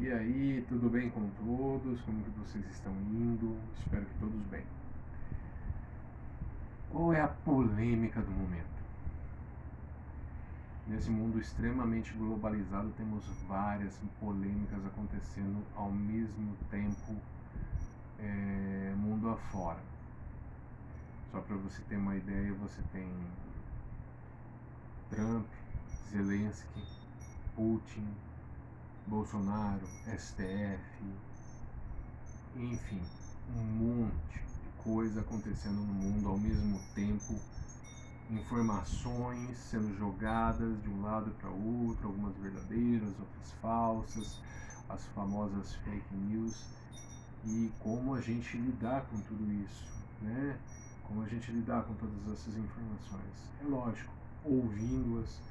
E aí, tudo bem com todos? Como que vocês estão indo? Espero que todos bem. Qual é a polêmica do momento? Nesse mundo extremamente globalizado, temos várias polêmicas acontecendo ao mesmo tempo, mundo afora. Só para você ter uma ideia, você tem Trump, Zelensky, Putin, Bolsonaro, STF, enfim, um monte de coisa acontecendo no mundo ao mesmo tempo, informações sendo jogadas de um lado para outro, algumas verdadeiras, outras falsas, as famosas fake news, e como a gente lidar com tudo isso, né? Como a gente lidar com todas essas informações. É lógico, ouvindo-as,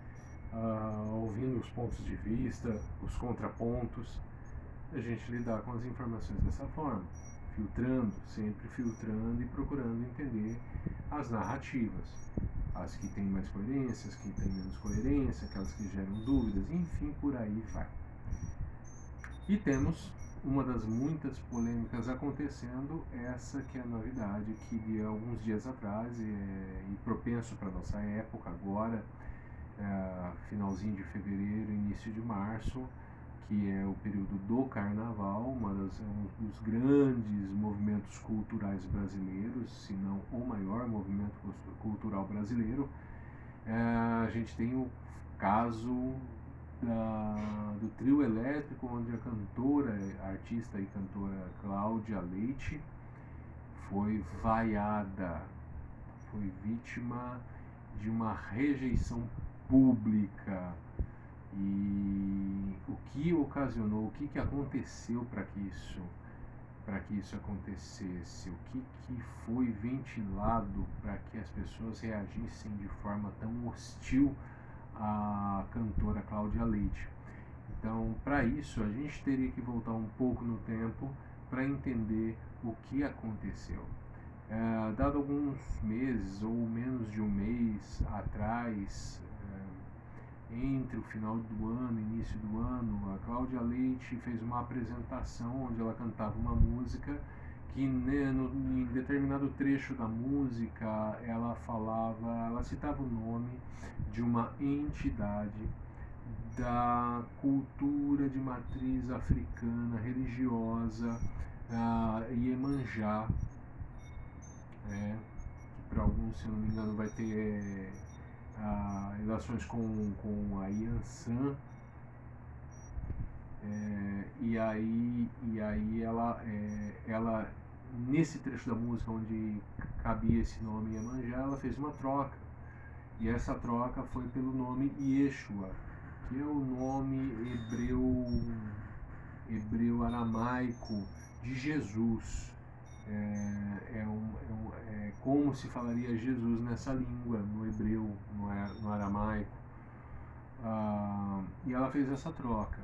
ouvindo os pontos de vista, os contrapontos, a gente lidar com as informações dessa forma, filtrando, sempre filtrando e procurando entender as narrativas, as que têm mais coerência, as que têm menos coerência, aquelas que geram dúvidas, enfim, por aí vai. E temos uma das muitas polêmicas acontecendo, essa que é a novidade, que de alguns dias atrás, e propenso para nossa época agora, finalzinho de fevereiro, início de março, que é o período do Carnaval, um dos grandes movimentos culturais brasileiros, se não o maior movimento cultural brasileiro. A gente tem o caso do trio elétrico, onde a cantora, a artista e cantora Cláudia Leite foi vaiada, foi vítima de uma rejeição pública. E o que ocasionou, o que aconteceu para que isso acontecesse, o que foi ventilado para que as pessoas reagissem de forma tão hostil à cantora Cláudia Leite. Então, para isso, a gente teria que voltar um pouco no tempo para entender o que aconteceu. Dado alguns meses ou menos de um mês atrás, entre o final do ano e início do ano, a Cláudia Leite fez uma apresentação onde ela cantava uma música que, né, em determinado trecho da música ela citava o nome de uma entidade da cultura de matriz africana religiosa, Iemanjá, que para alguns, se eu não me engano, vai ter relações com a Yansan. E aí ela, nesse trecho da música onde cabia esse nome Iemanjá, ela fez uma troca. E essa troca foi pelo nome Yeshua, que é o nome hebreu aramaico de Jesus. É como se falaria Jesus nessa língua, no hebreu, no aramaico. E ela fez essa troca.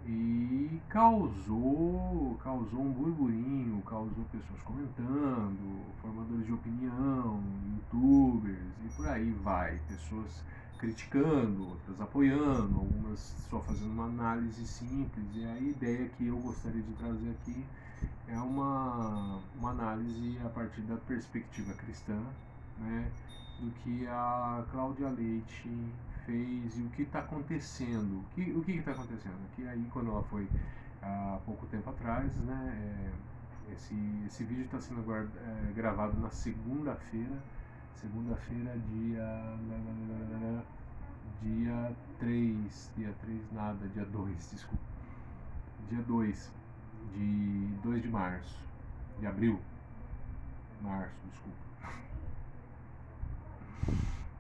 E causou um burburinho, causou pessoas comentando, formadores de opinião, youtubers e por aí vai. Pessoas criticando, outras apoiando, algumas só fazendo uma análise simples. E a ideia que eu gostaria de trazer aqui é uma análise a partir da perspectiva cristã, né, do que a Cláudia Leite fez e o que está acontecendo. O que está acontecendo? Que aí, quando ela foi há pouco tempo atrás, né, esse vídeo está sendo gravado na segunda-feira, dia 3, dia 2, desculpa, dia 2 de março, de abril, março, desculpa,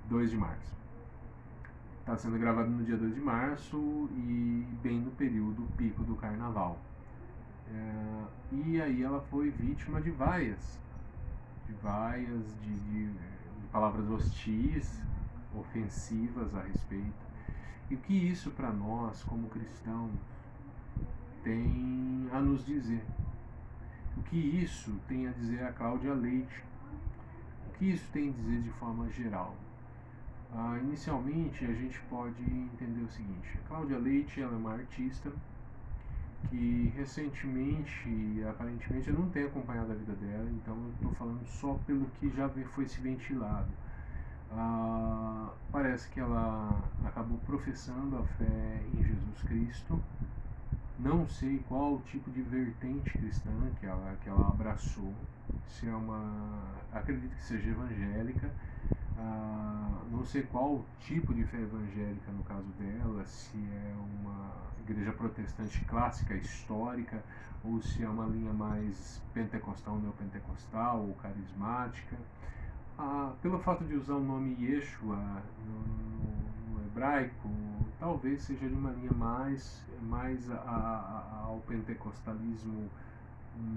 2 de março. Está sendo gravado no dia 2 de março e bem no período pico do carnaval. E aí ela foi vítima de vaias, de palavras hostis, ofensivas a respeito. E o que isso para nós, como cristãos, tem a nos dizer? O que isso tem a dizer a Cláudia Leite? O que isso tem a dizer de forma geral? Inicialmente, a gente pode entender o seguinte: a Cláudia Leite, ela é uma artista que recentemente, aparentemente, eu não tenho acompanhado a vida dela, então eu estou falando só pelo que já foi se ventilado. Parece que ela acabou professando a fé em Jesus Cristo. Não sei qual tipo de vertente cristã que ela abraçou. Se é acredito que seja evangélica. Não sei qual tipo de fé evangélica no caso dela, se é uma igreja protestante clássica, histórica, ou se é uma linha mais pentecostal, neopentecostal ou carismática. Pelo fato de usar o nome Yeshua no hebraico, talvez seja de uma linha mais ao pentecostalismo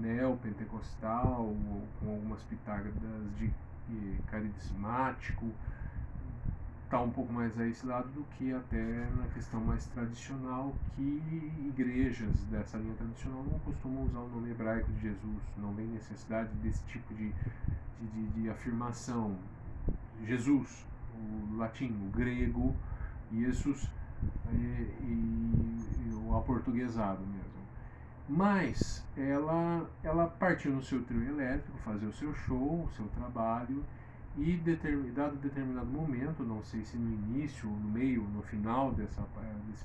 neopentecostal, ou com algumas pitadas de carismático, está um pouco mais a esse lado do que até na questão mais tradicional, que igrejas dessa linha tradicional não costumam usar o nome hebraico de Jesus, não vem necessidade desse tipo de afirmação. Jesus, o latim, o grego, Jesus e o aportuguesado mesmo. Mas ela partiu no seu trio elétrico fazer o seu show, o seu trabalho, e dado determinado momento, não sei se no início, no meio, no final desse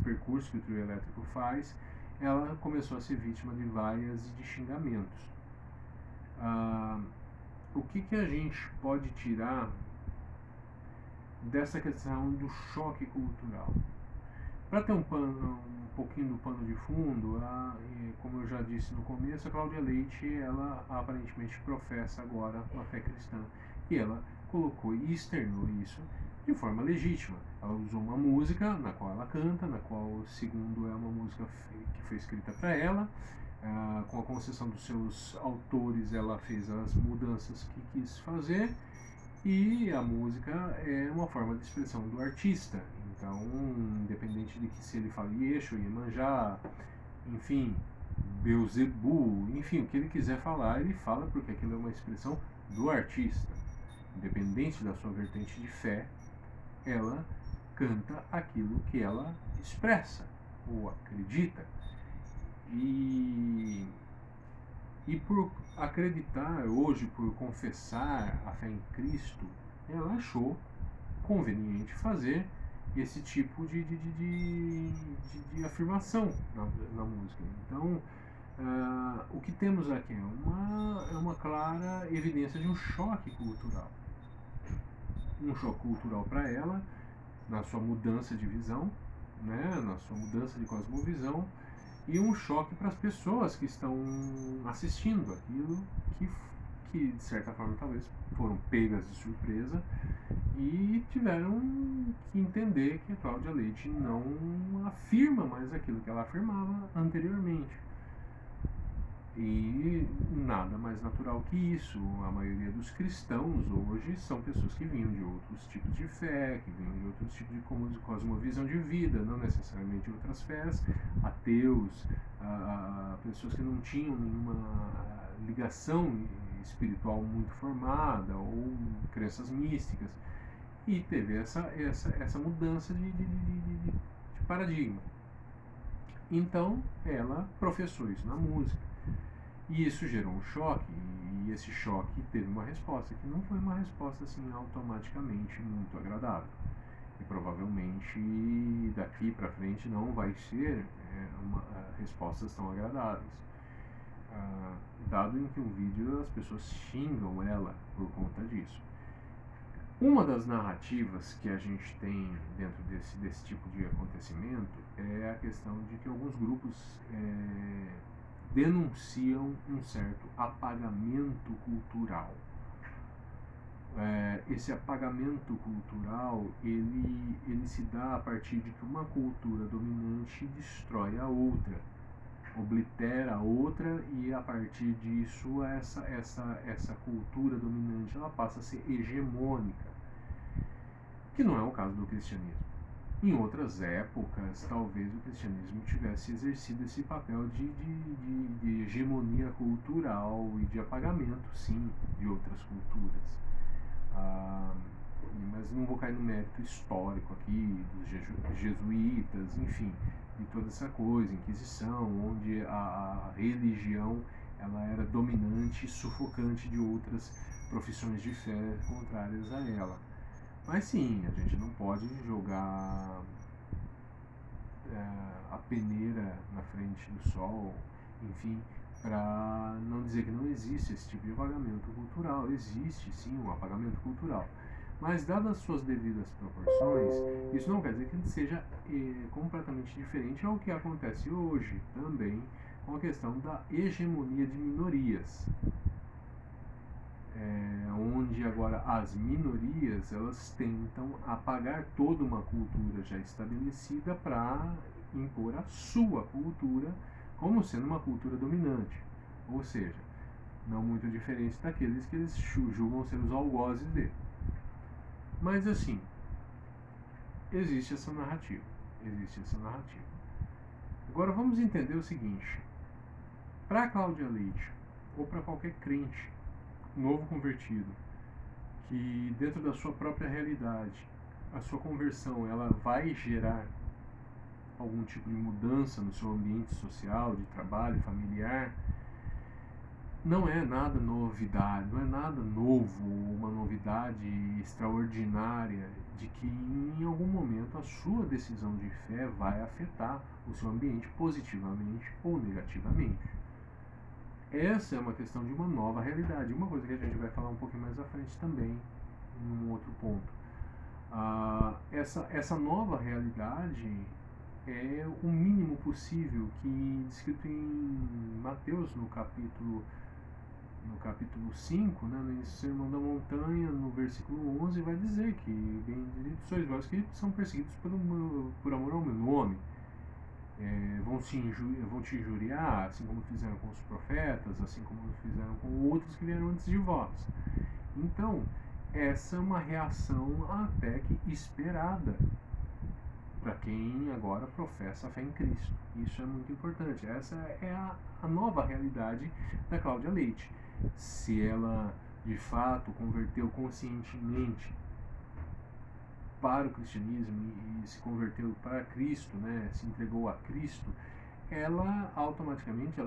percurso que o trio elétrico faz, ela começou a ser vítima de vaias e de xingamentos. O que a gente pode tirar dessa questão do choque cultural? Para ter um pouquinho do pano de fundo, como eu já disse no começo, a Cláudia Leite, ela aparentemente professa agora uma fé cristã, e ela colocou e externou isso de forma legítima. Ela usou uma música na qual ela canta, na qual, segundo, é uma música que foi escrita para ela. Com a concessão dos seus autores, ela fez as mudanças que quis fazer, e a música é uma forma de expressão do artista. Então, independente de que se ele fala Yeshua, Iemanjá, enfim, Beuzebu, enfim, o que ele quiser falar, ele fala, porque aquilo é uma expressão do artista. Independente da sua vertente de fé, ela canta aquilo que ela expressa ou acredita. E por acreditar hoje, por confessar a fé em Cristo, ela achou conveniente fazer esse tipo de afirmação na música. Então, o que temos aqui é uma clara evidência de um choque cultural. Um choque cultural para ela, na sua mudança de visão, né, na sua mudança de cosmovisão, e um choque para as pessoas que estão assistindo aquilo, que de certa forma talvez foram pegas de surpresa e tiveram que entender que a Cláudia Leite não afirma mais aquilo que ela afirmava anteriormente. E nada mais natural que isso. A maioria dos cristãos hoje são pessoas que vinham de outros tipos de fé, que vinham de outros tipos de cosmovisão de vida, não necessariamente outras fés, ateus, pessoas que não tinham nenhuma ligação espiritual muito formada, ou crenças místicas. E teve essa mudança de paradigma. Então, ela professou isso na música. E isso gerou um choque, e esse choque teve uma resposta, que não foi uma resposta assim automaticamente muito agradável. E provavelmente daqui para frente não vai ser respostas tão agradáveis. Dado em que um vídeo as pessoas xingam ela por conta disso. Uma das narrativas que a gente tem dentro desse tipo de acontecimento é a questão de que alguns grupos denunciam um certo apagamento cultural. Esse apagamento cultural ele se dá a partir de que uma cultura dominante destrói a outra, oblitera a outra, e a partir disso essa cultura dominante ela passa a ser hegemônica, que não é o caso do cristianismo. Em outras épocas, talvez o cristianismo tivesse exercido esse papel de hegemonia cultural e de apagamento, sim, de outras culturas. mas não vou cair no mérito histórico aqui dos jesuítas, enfim, de toda essa coisa, Inquisição, onde a religião ela era dominante e sufocante de outras profissões de fé contrárias a ela. Mas sim, a gente não pode jogar a peneira na frente do sol, enfim, para não dizer que não existe esse tipo de apagamento cultural. Existe sim um apagamento cultural. Mas, dadas as suas devidas proporções, isso não quer dizer que ele seja completamente diferente ao que acontece hoje também com a questão da hegemonia de minorias. Onde agora as minorias elas tentam apagar toda uma cultura já estabelecida para impor a sua cultura como sendo uma cultura dominante, ou seja, não muito diferente daqueles que eles julgam ser os algozes dele. Mas assim, existe essa narrativa. Agora vamos entender o seguinte: para Cláudia Leite ou para qualquer crente novo convertido, que dentro da sua própria realidade, a sua conversão ela vai gerar algum tipo de mudança no seu ambiente social, de trabalho, familiar, não é nada novidade, não é nada novo, uma novidade extraordinária de que em algum momento a sua decisão de fé vai afetar o seu ambiente positivamente ou negativamente. Essa é uma questão de uma nova realidade, uma coisa que a gente vai falar um pouquinho mais à frente também, num outro ponto. Essa nova realidade é o mínimo possível que descrito em Mateus no capítulo 5, né, no início do Sermão da Montanha, no versículo 11, vai dizer que benditos sois vós que são perseguidos por amor ao meu nome. Vão te injuriar, assim como fizeram com os profetas, assim como fizeram com outros que vieram antes de vós. Então, essa é uma reação até que esperada para quem agora professa a fé em Cristo. Isso é muito importante. Essa é a nova realidade da Cláudia Leite. Se ela de fato converteu conscientemente para o cristianismo e se converteu para Cristo, né, se entregou a Cristo, ela automaticamente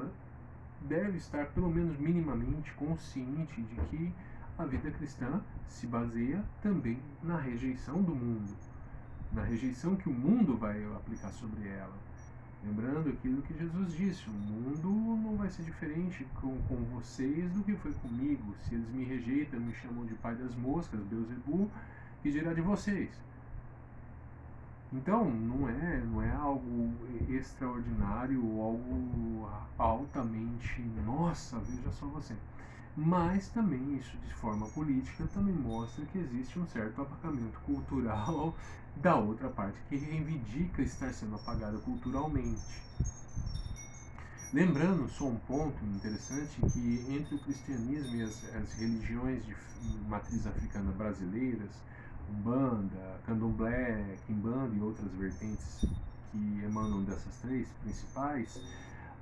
deve estar pelo menos minimamente consciente de que a vida cristã se baseia também na rejeição do mundo, na rejeição que o mundo vai aplicar sobre ela. Lembrando aquilo que Jesus disse: o mundo não vai ser diferente com vocês do que foi comigo. Se eles me rejeitam, me chamam de pai das moscas, Beelzebul, que dirá de vocês? Então, não é algo extraordinário ou algo altamente, nossa, veja só você. Mas também isso de forma política também mostra que existe um certo apagamento cultural da outra parte que reivindica estar sendo apagada culturalmente. Lembrando só um ponto interessante, que entre o cristianismo e as religiões de matriz africana brasileiras, Umbanda, Candomblé, Quimbanda e outras vertentes que emanam dessas três principais,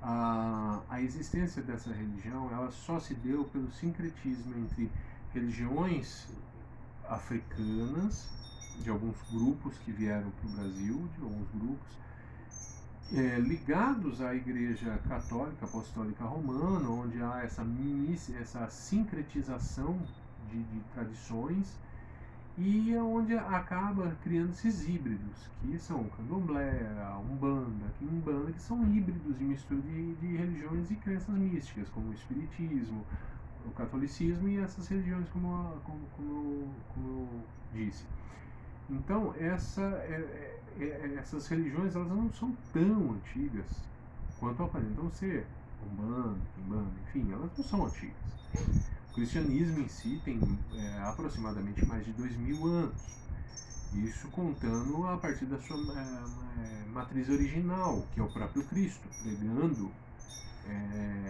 a existência dessa religião ela só se deu pelo sincretismo entre religiões africanas, de alguns grupos que vieram para o Brasil, de alguns grupos, ligados à Igreja Católica Apostólica Romana, onde há essa sincretização de tradições, e onde acaba criando esses híbridos, que são o Candomblé, a Umbanda, a Quimbanda, que são híbridos de mistura de religiões e crenças místicas, como o Espiritismo, o Catolicismo e essas religiões, como eu disse. Então, essas religiões elas não são tão antigas quanto aparentam ser. Umbanda, Quimbanda, enfim, elas não são antigas. O cristianismo em si tem aproximadamente mais de 2000 anos. Isso contando a partir da sua matriz original, que é o próprio Cristo, pregando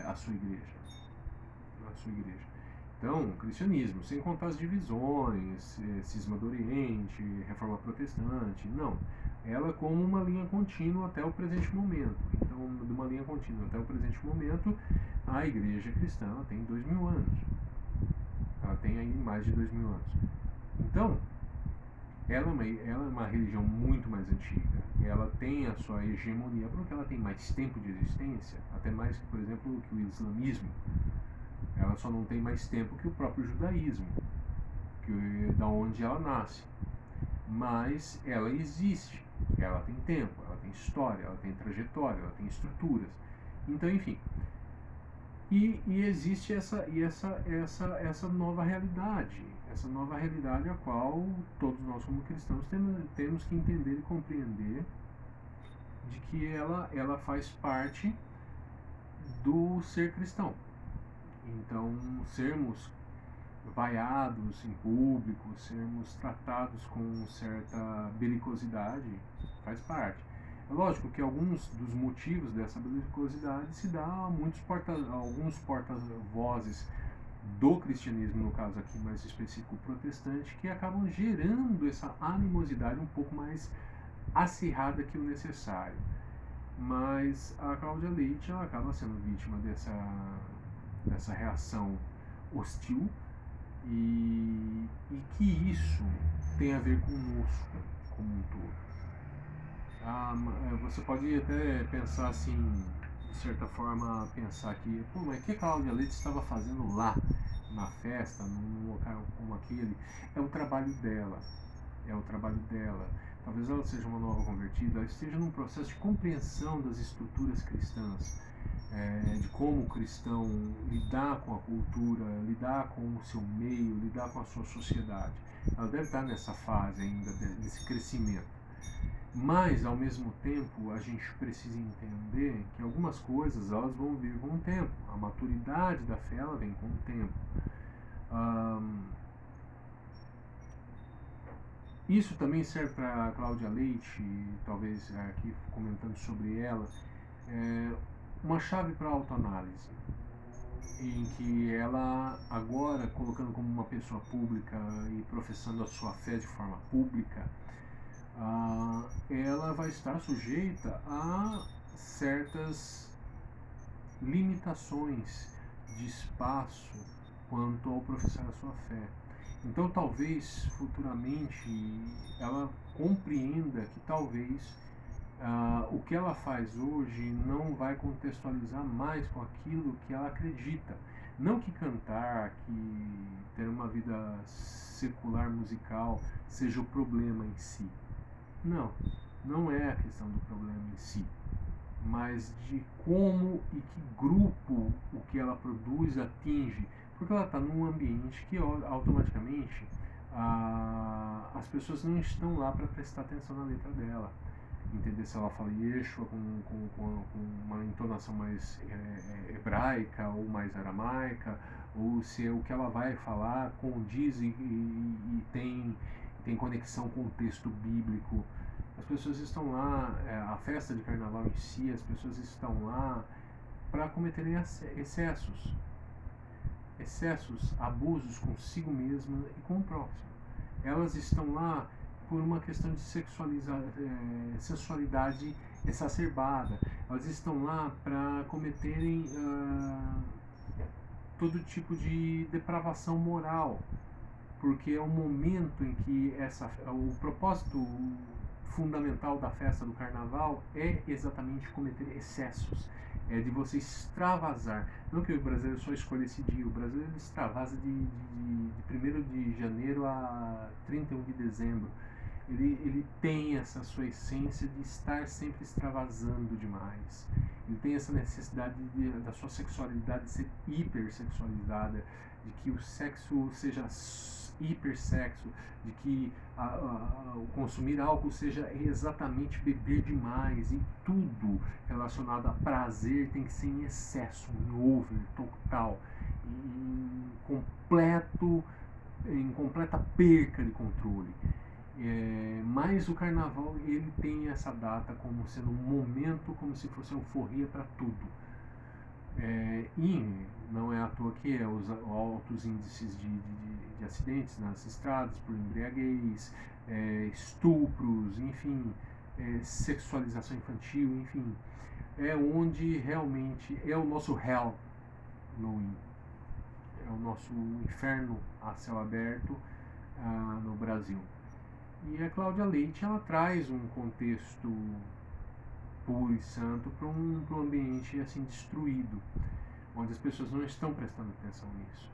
a sua igreja. Então, cristianismo, sem contar as divisões, cisma do Oriente, reforma protestante, não. Ela como uma linha contínua até o presente momento. Então, de uma linha contínua até o presente momento, a igreja cristã tem 2000 anos. Ela tem aí mais de 2000 anos. Então, ela é uma religião muito mais antiga. Ela tem a sua hegemonia porque ela tem mais tempo de existência, até mais que, por exemplo, que o islamismo. Ela só não tem mais tempo que o próprio judaísmo, da onde ela nasce. Mas ela existe, ela tem tempo, ela tem história, ela tem trajetória, ela tem estruturas. Então, enfim. E existe essa nova realidade, a qual todos nós como cristãos temos que entender e compreender de que ela faz parte do ser cristão. Então, sermos vaiados em público, sermos tratados com certa belicosidade, faz parte. É lógico que alguns dos motivos dessa belicosidade se dá a alguns porta-vozes do cristianismo, no caso aqui mais específico protestante, que acabam gerando essa animosidade um pouco mais acirrada que o necessário. Mas a Cláudia Leite ela acaba sendo vítima dessa reação hostil e que isso tem a ver conosco como um todo. Você pode até pensar assim, de certa forma, pensar que, pô, mas o que a Cláudia Leite estava fazendo lá na festa, num local como aquele? É o trabalho dela, é o trabalho dela. Talvez ela seja uma nova convertida, ela esteja num processo de compreensão das estruturas cristãs, de como o cristão lidar com a cultura, lidar com o seu meio, lidar com a sua sociedade. Ela deve estar nessa fase ainda desse crescimento. Mas, ao mesmo tempo, a gente precisa entender que algumas coisas elas vão vir com o tempo. A maturidade da fé ela vem com o tempo. Isso também serve para a Cláudia Leite, talvez aqui comentando sobre ela, uma chave para a autoanálise, em que ela agora, colocando como uma pessoa pública e professando a sua fé de forma pública, ela vai estar sujeita a certas limitações de espaço quanto ao professar a sua fé. Então talvez futuramente ela compreenda que talvez o que ela faz hoje não vai contextualizar mais com aquilo que ela acredita. Não que cantar, que ter uma vida secular musical seja o problema em si. Não, não é a questão do problema em si, mas de como e que grupo o que ela produz atinge, porque ela está num ambiente que automaticamente as pessoas não estão lá para prestar atenção na letra dela, entender se ela fala Yeshua com uma entonação mais hebraica ou mais aramaica, ou se o que ela vai falar condiz e tem conexão com o texto bíblico. As pessoas estão lá, a festa de carnaval em si, as pessoas estão lá para cometerem excessos, abusos consigo mesma e com o próximo. Elas estão lá por uma questão de sensualidade exacerbada. Elas estão lá para cometerem todo tipo de depravação moral, porque é o momento em que o propósito fundamental da festa do carnaval é exatamente cometer excessos, é de você extravasar. Não que o brasileiro só escolha esse dia, o brasileiro extravasa de 1º de janeiro a 31 de dezembro. Ele tem essa sua essência de estar sempre extravasando demais. Ele tem essa necessidade da sua sexualidade ser hipersexualizada, de que o sexo seja hipersexo, de que o consumir álcool seja exatamente beber demais, e tudo relacionado a prazer tem que ser em excesso, em over, total, em completa perca de controle. Mas o carnaval ele tem essa data como sendo um momento, como se fosse euforia para tudo. E não é à toa que os altos índices de acidentes nas estradas por embriaguez, estupros, enfim, sexualização infantil, enfim, é onde realmente é o nosso Hell é o nosso inferno a céu aberto no Brasil. E a Cláudia Leite, ela traz um contexto puro e santo para um ambiente assim destruído, onde as pessoas não estão prestando atenção nisso.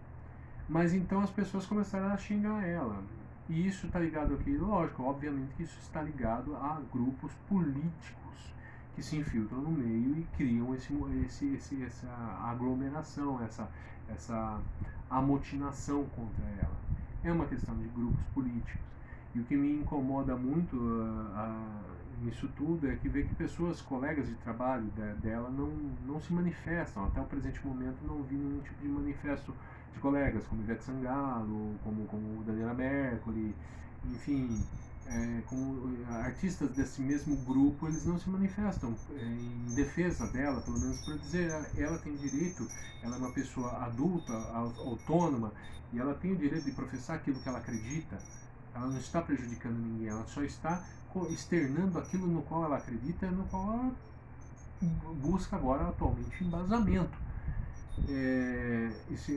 Mas então as pessoas começaram a xingar ela. E isso está ligado aqui, lógico, obviamente que isso está ligado a grupos políticos que se infiltram no meio e criam essa aglomeração, essa amotinação contra ela. É uma questão de grupos políticos. E o que me incomoda muito nisso tudo é que ver que pessoas, colegas de trabalho dela, não se manifestam. Até o presente momento não vi nenhum tipo de manifesto de colegas, como Ivete Sangalo, como Daniela Mercury, enfim, como artistas desse mesmo grupo, eles não se manifestam em defesa dela, pelo menos para dizer, ela tem direito, ela é uma pessoa adulta, autônoma, e ela tem o direito de professar aquilo que ela acredita. Ela não está prejudicando ninguém, ela só está externando aquilo no qual ela acredita, no qual ela busca agora atualmente embasamento. Isso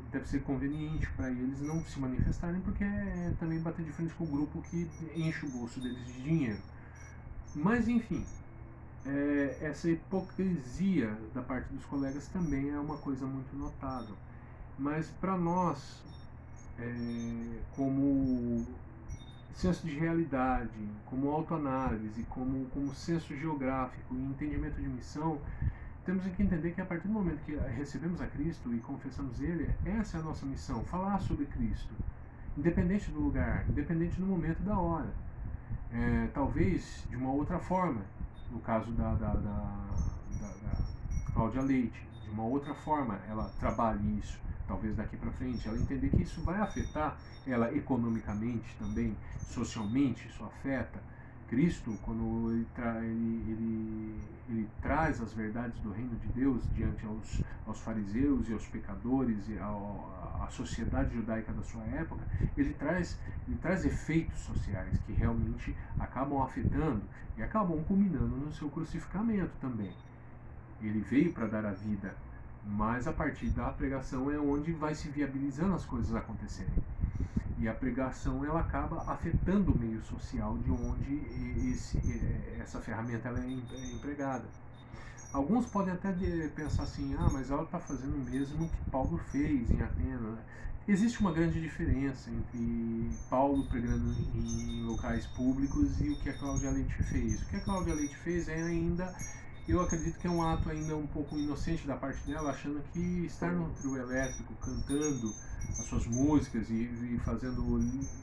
deve ser conveniente para eles não se manifestarem, porque é também bater de frente com o grupo que enche o bolso deles de dinheiro. Mas enfim, essa hipocrisia da parte dos colegas também é uma coisa muito notável. Mas para nós, como senso de realidade, como autoanálise, como senso geográfico e entendimento de missão, temos que entender que a partir do momento que recebemos a Cristo e confessamos Ele, essa é a nossa missão, falar sobre Cristo, independente do lugar, independente do momento e da hora. Talvez de uma outra forma, no caso da Cláudia Leite, de uma outra forma ela trabalhe isso, talvez daqui para frente, ela entender que isso vai afetar ela economicamente também, socialmente, isso afeta. Cristo, quando ele traz as verdades do reino de Deus diante aos fariseus e aos pecadores e à sociedade judaica da sua época, ele traz efeitos sociais que realmente acabam afetando e acabam culminando no seu crucificamento também. Ele veio para dar a vida, mas a partir da pregação é onde vai se viabilizando as coisas acontecerem. E a pregação ela acaba afetando o meio social de onde essa ferramenta ela é empregada. Alguns podem até pensar assim, mas ela está fazendo o mesmo que Paulo fez em Atenas. Existe uma grande diferença entre Paulo pregando em locais públicos e o que a Cláudia Leite fez. O que a Cláudia Leite fez é ainda, eu acredito que é um ato ainda um pouco inocente da parte dela, achando que estar no trio elétrico, cantando as suas músicas e fazendo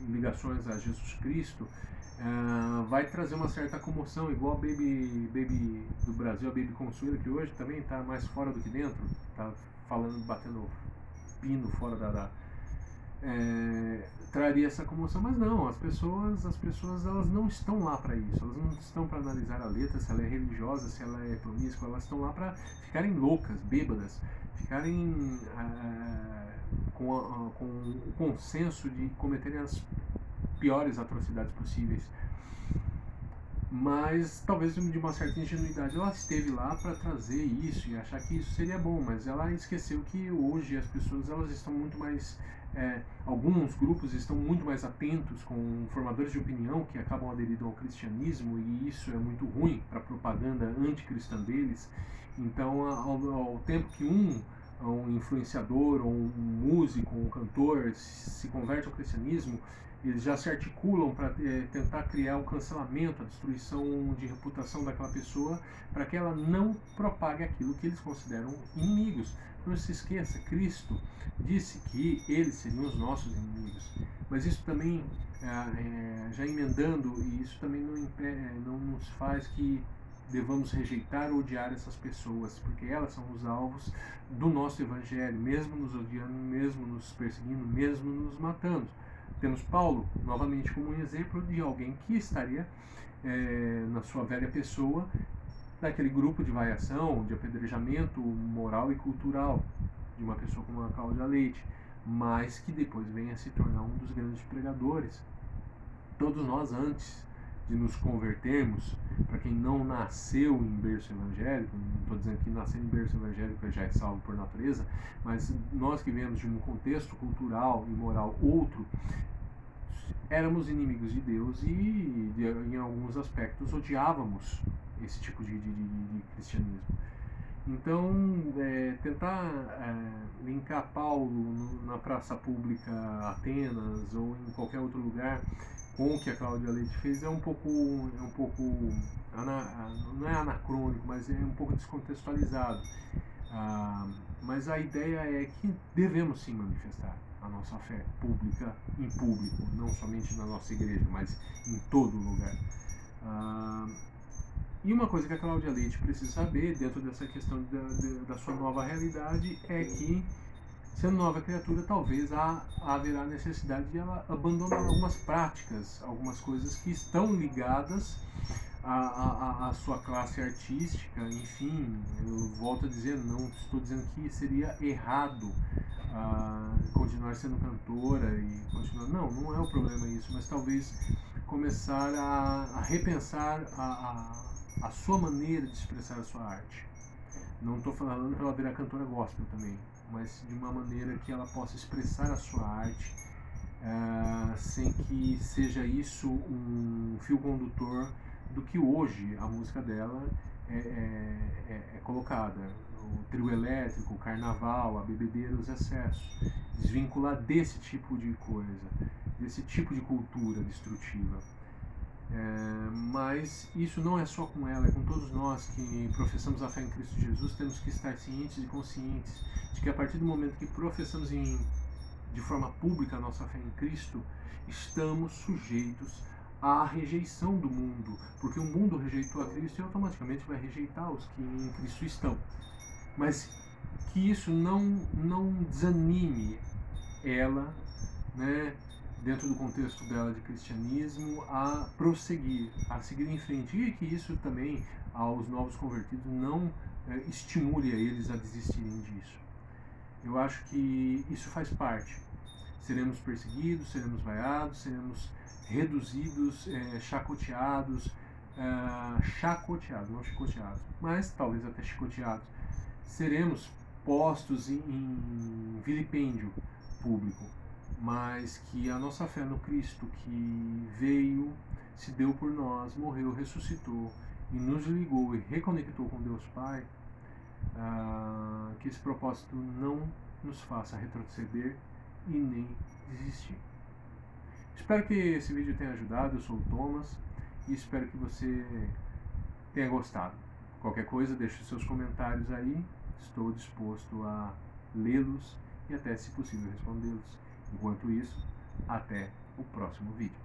ligações a Jesus Cristo, vai trazer uma certa comoção, igual a Baby do Brasil, a Baby Consuelo, que hoje também está mais fora do que dentro, está falando, batendo pino fora traria essa comoção, mas não, as pessoas elas não estão lá para isso, elas não estão para analisar a letra, se ela é religiosa, se ela é promíscua, elas estão lá para ficarem loucas, bêbadas, ficarem com o consenso de cometerem as piores atrocidades possíveis. Mas talvez de uma certa ingenuidade ela esteve lá para trazer isso e achar que isso seria bom, mas ela esqueceu que hoje as pessoas elas estão muito mais alguns grupos estão muito mais atentos com formadores de opinião que acabam aderindo ao cristianismo, e isso é muito ruim para a propaganda anticristã deles. Então, ao tempo que um influenciador, ou um músico, um cantor se converte ao cristianismo, eles já se articulam para tentar criar o cancelamento, a destruição de reputação daquela pessoa, para que ela não propague aquilo que eles consideram inimigos. Não se esqueça, Cristo disse que eles seriam os nossos inimigos. Mas isso também, já emendando, e isso também não nos faz que devamos rejeitar ou odiar essas pessoas, porque elas são os alvos do nosso evangelho, mesmo nos odiando, mesmo nos perseguindo, mesmo nos matando. Temos Paulo, novamente, como um exemplo de alguém que estaria, na sua velha pessoa, daquele grupo de vaiação, de apedrejamento moral e cultural de uma pessoa como a Cláudia Leite, mas que depois venha a se tornar um dos grandes pregadores. Todos nós, antes de nos convertermos, para quem não nasceu em berço evangélico, não estou dizendo que nascer em berço evangélico já é salvo por natureza, mas nós que viemos de um contexto cultural e moral outro, éramos inimigos de Deus e, em alguns aspectos, odiávamos esse tipo de cristianismo. Então, tentar linkar Paulo na praça pública Atenas ou em qualquer outro lugar com o que a Cláudia Leite fez é um pouco não é anacrônico, mas é um pouco descontextualizado. Mas a ideia é que devemos sim manifestar a nossa fé pública em público, não somente na nossa igreja, mas em todo lugar. E uma coisa que a Cláudia Leite precisa saber dentro dessa questão da sua nova realidade é que, sendo nova criatura, talvez haverá necessidade de ela abandonar algumas práticas, algumas coisas que estão ligadas à sua classe artística. Enfim, eu volto a dizer, não estou dizendo que seria errado continuar sendo cantora e continuar. Não é o problema isso, mas talvez começar a repensar a sua maneira de expressar a sua arte. Não estou falando para ela virar cantora gospel também, mas de uma maneira que ela possa expressar a sua arte sem que seja isso um fio condutor do que hoje a música dela é colocada. O trio elétrico, o carnaval, a bebedeira, os excessos. Desvincular desse tipo de coisa, desse tipo de cultura destrutiva. Mas isso não é só com ela, é com todos nós que professamos a fé em Cristo Jesus. Temos que estar cientes e conscientes de que a partir do momento que professamos de forma pública a nossa fé em Cristo, estamos sujeitos à rejeição do mundo, porque o mundo rejeitou a Cristo e automaticamente vai rejeitar os que em Cristo estão. Mas que isso não desanime ela, né, dentro do contexto dela de cristianismo, a prosseguir, a seguir em frente, e que isso também aos novos convertidos não estimule a eles a desistirem disso. Eu acho que isso faz parte. Seremos perseguidos, seremos vaiados, seremos reduzidos, chacoteados, não chicoteados, mas talvez até chicoteados. Seremos postos em vilipêndio público, mas que a nossa fé no Cristo que veio, se deu por nós, morreu, ressuscitou e nos ligou e reconectou com Deus Pai, que esse propósito não nos faça retroceder e nem desistir. Espero que esse vídeo tenha ajudado. Eu sou o Thomas e espero que você tenha gostado. Qualquer coisa, deixe seus comentários aí. Estou disposto a lê-los e até, se possível, respondê-los. Enquanto isso, até o próximo vídeo.